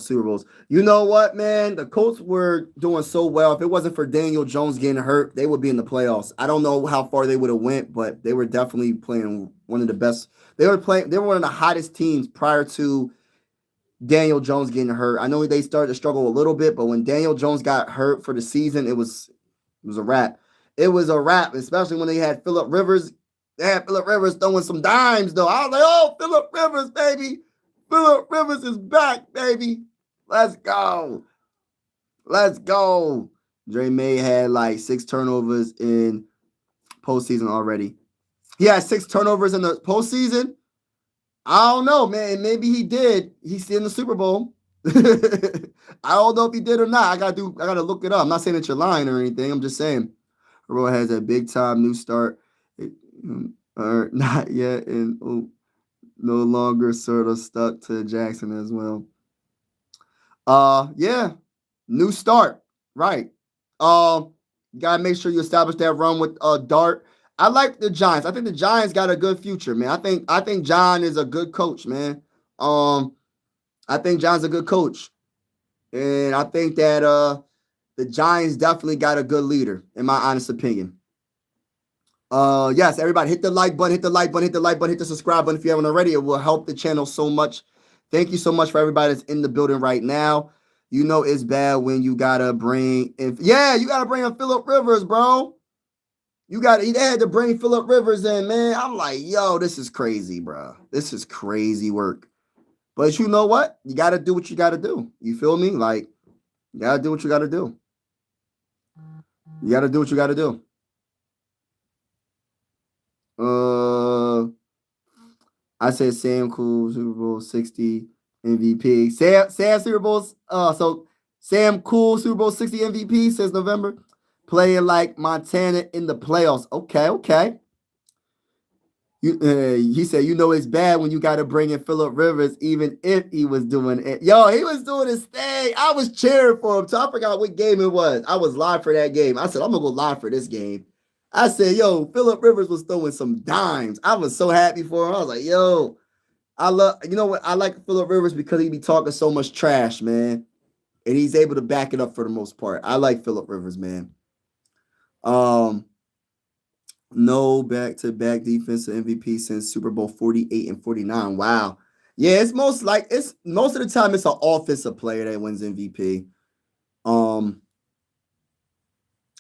Super Bowls. You know what, man? The Colts were doing so well. If it wasn't for Daniel Jones getting hurt, they would be in the playoffs. I don't know how far they would have went, but they were definitely playing one of the best. They were one of the hottest teams prior to Daniel Jones getting hurt. I know they started to struggle a little bit, but when Daniel Jones got hurt for the season, it was a wrap. It was a wrap, especially when they had Phillip Rivers. They had Phillip Rivers throwing some dimes, though. I was like, oh, Phillip Rivers, baby. Phillip Rivers is back, baby. Let's go. Let's go. Dre May had like 6 turnovers in postseason already. He had 6 turnovers in the postseason. I don't know, man. Maybe he did. He's in the Super Bowl. I don't know if he did or not. I gotta look it up. I'm not saying that you're lying or anything. I'm just saying. Roy has a big time new start. Or not yet, and no longer sort of stuck to Jackson as well. Yeah, new start, right? Gotta make sure you establish that run with Dart. I like the Giants. I think the Giants got a good future, man. I think John is a good coach, man. I think John's a good coach, and I think that the Giants definitely got a good leader, in my honest opinion. Yes, everybody hit the like button, hit the subscribe button if you haven't already. It will help the channel so much. Thank you so much for everybody that's in the building right now. You know it's bad when you gotta bring in Phillip Rivers, bro. They had to bring Phillip Rivers in, man. I'm like, yo, this is crazy, bro. This is crazy work. But you know what? You gotta do what you gotta do. You feel me? Like, you gotta do what you gotta do. You gotta do what you gotta do. I said Sam Cool, Super Bowl 60 MVP. Sam Super Bowls. So Sam Cool, Super Bowl 60 MVP, says November. Playing like Montana in the playoffs. Okay. He said, you know it's bad when you got to bring in Phillip Rivers, even if he was doing it. Yo, he was doing his thing. I was cheering for him. So I forgot what game it was. I was live for that game. I said, I'm going to go live for this game. I said, yo, Phillip Rivers was throwing some dimes. I was so happy for him. I was like, yo, you know what? I like Phillip Rivers because he be talking so much trash, man. and he's able to back it up for the most part. I like Phillip Rivers, man. No back-to-back defensive MVP since Super Bowl 48 and 49. Wow. Yeah, it's most of the time it's an offensive player that wins MVP.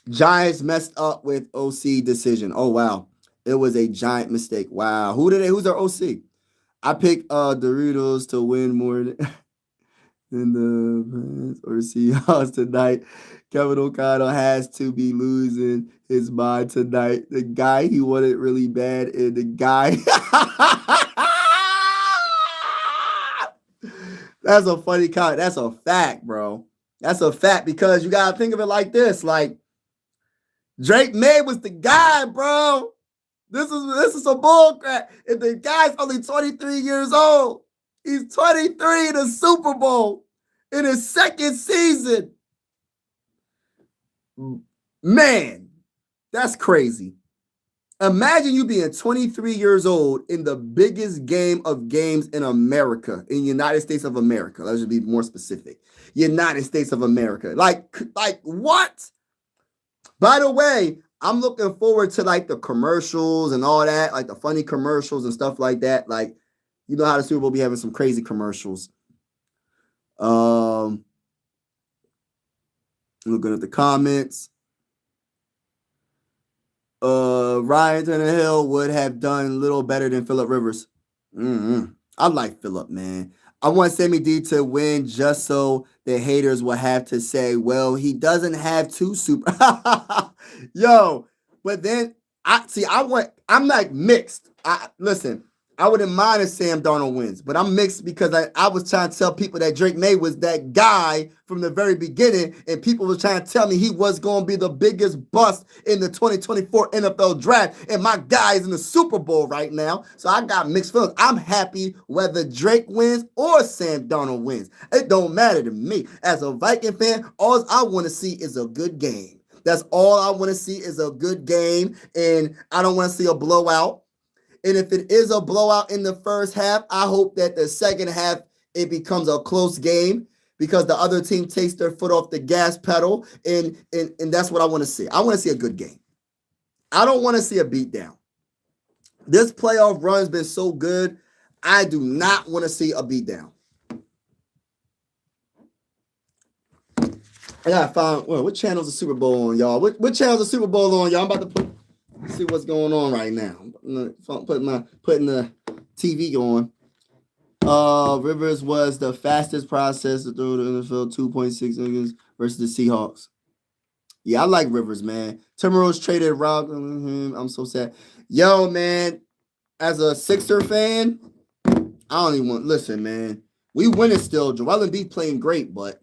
Giants messed up with OC decision. Oh wow. It was a giant mistake. Wow. Who's their OC? I picked Doritos to win more than the or Seahawks tonight. Kevin O'Connell has to be losing his mind tonight. The guy he wanted really bad, and the guy. That's a funny comment. That's a fact, bro. That's a fact because you gotta think of it like this: like Drake May was the guy, bro. This is a bull crap. And the guy's only 23 years old. He's 23 in the Super Bowl in his second season. Man, that's crazy. Imagine you being 23 years old in the biggest game of games in America, in the United States of America. Let's just be more specific. United States of America. Like what? By the way, I'm looking forward to like the commercials and all that, like the funny commercials and stuff like that. Like, you know how the Super Bowl be having some crazy commercials. Looking at the comments. Ryan Tannehill would have done a little better than Phillip Rivers. I like Phillip, man. I want Sammy D to win just so the haters will have to say, well, he doesn't have two super. Yo, but then I'm like mixed. Listen, I wouldn't mind if Sam Darnold wins, but I'm mixed because I was trying to tell people that Drake May was that guy from the very beginning, and people were trying to tell me he was going to be the biggest bust in the 2024 NFL draft, and my guy is in the Super Bowl right now, so I got mixed feelings. I'm happy whether Drake wins or Sam Darnold wins. It don't matter to me. As a Viking fan, all I want to see is a good game. That's all I want to see is a good game, and I don't want to see a blowout. And if it is a blowout in the first half, I hope that the second half, it becomes a close game because the other team takes their foot off the gas pedal. And that's what I want to see. I want to see a good game. I don't want to see a beatdown. This playoff run has been so good. I do not want to see a beatdown. I gotta find what channel's the Super Bowl on, y'all. What channel's the Super Bowl on, y'all? I'm about to see what's going on right now. Putting the TV on. Rivers was the fastest process to throw the NFL 2.6 seconds versus the Seahawks. Yeah, I like Rivers, man. Tim Rose traded Rob. I'm so sad. Yo, man, as a Sixer fan, I don't even want. Listen, man, we winning still. Joel Embiid playing great, but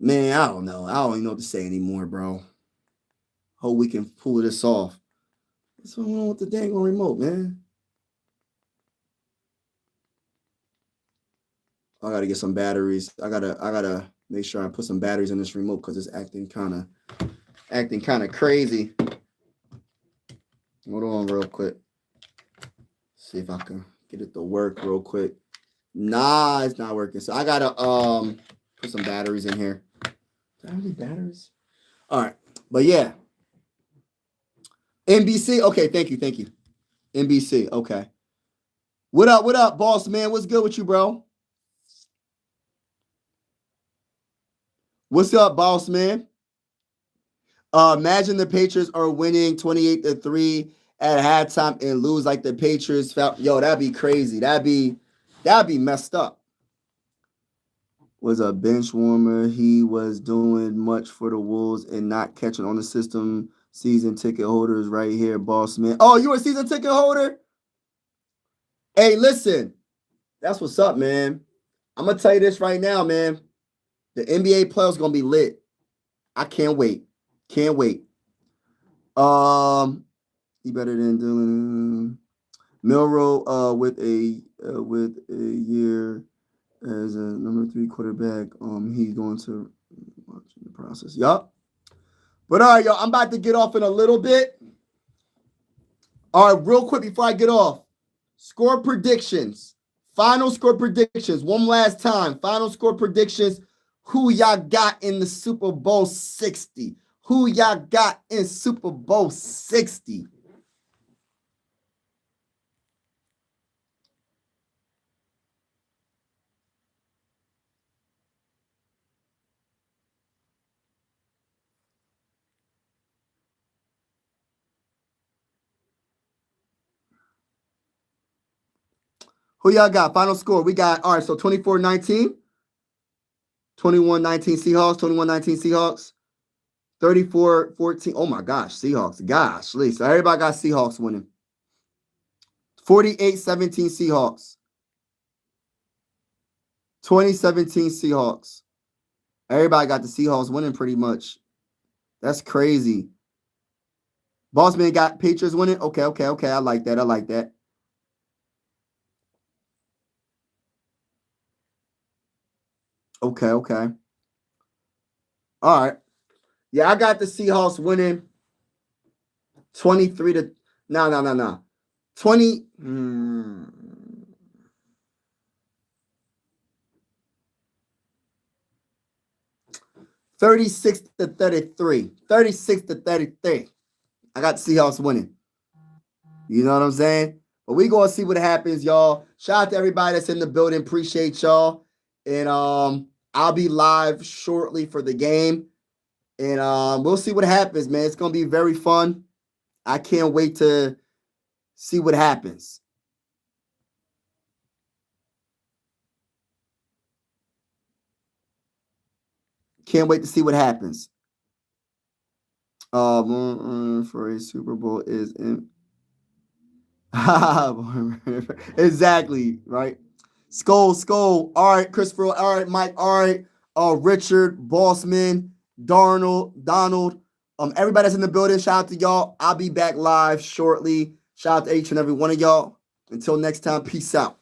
man, I don't know. I don't even know what to say anymore, bro. Hope we can pull this off. What's going on with the dang remote, man? I gotta get some batteries. I gotta make sure I put some batteries in this remote because it's acting kind of crazy. Hold on real quick. See if I can get it to work real quick. Nah, it's not working. So I gotta put some batteries in here. Do I have any batteries? All right, but yeah. NBC. Okay, thank you. NBC. Okay. What up, boss man? What's good with you, bro? What's up, boss man? Imagine the Patriots are winning 28-3 at halftime and lose like the Patriots felt. Yo, that'd be crazy. That'd be messed up. Was a bench warmer. He was doing much for the Wolves and not catching on the system. Season ticket holders right here, boss man. Oh, you a season ticket holder? Hey, listen. That's what's up, man. I'm going to tell you this right now, man. The NBA playoffs going to be lit. I can't wait. He better than Dylan Milroe with a year as a number 3 quarterback. He's going to watch the process. Yup. But all right, y'all, I'm about to get off in a little bit. All right, real quick before I get off. Score predictions. Final score predictions. One last time. Final score predictions Who y'all got in the Super Bowl 60? Who y'all got in Super Bowl 60? Who y'all got? Final score. We got, all right, so 24-19. 21-19 Seahawks. 21-19 Seahawks. 34-14. Oh my gosh, Seahawks. Gosh, so everybody got Seahawks winning. 48-17 Seahawks. 2017 Seahawks. Everybody got the Seahawks winning pretty much. That's crazy. Bossman got Patriots winning. Okay. I like that. Okay. All right. Yeah, I got the Seahawks winning 23 to no. 20 36 to 33. 36 to 33. I got the Seahawks winning. You know what I'm saying? But we gonna see what happens, y'all. Shout out to everybody that's in the building. Appreciate y'all. And I'll be live shortly for the game. And we'll see what happens, man. It's gonna be very fun. I can't wait to see what happens. Can't wait to see what happens. For a Super Bowl is in. Exactly, right? Skull. All right, Christopher. All right, Mike. All right, Richard, Bossman, Donald. Everybody that's in the building, shout out to y'all. I'll be back live shortly. Shout out to each and every one of y'all. Until next time, peace out.